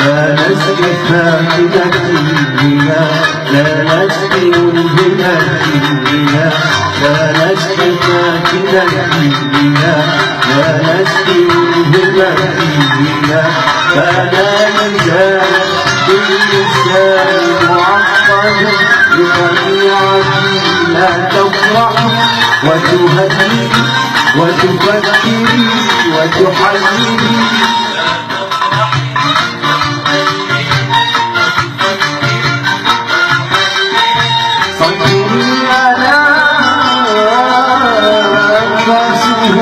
لا نسقي فاكهة الغنى لا نسقي ملهمة الغنى لا نسقي فاكهة الغنى لا نسقي ملهمة الغنى فلا يزال باللسان معقد بطبيعتي لا تفرح وتهدي وتفكري وتحللي صدري على أنفاسه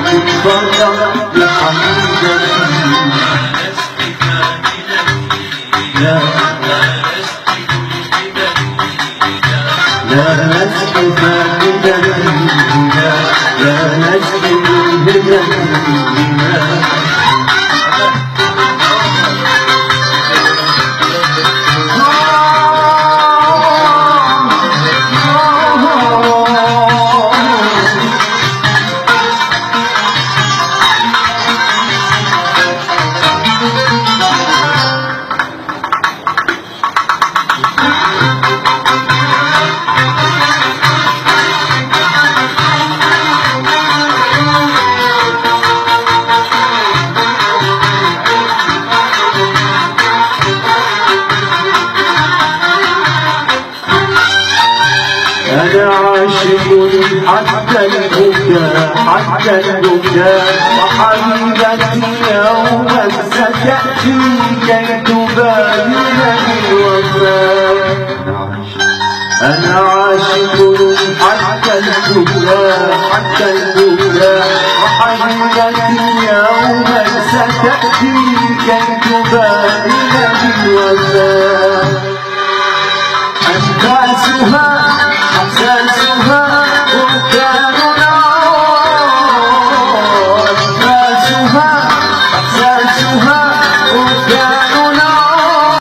تتفرق بحميدتي لا نسقي فاكهة الغنى لا نسقي ملهمة الغنى أنا عاشق حتى البكاء وحبيبتي يوما ستأتي كي تباين بالوفاء أنا عاشق حتى البكاء وحبيبتي يوما ستأتي كي تباين بالوفاء أنفاسها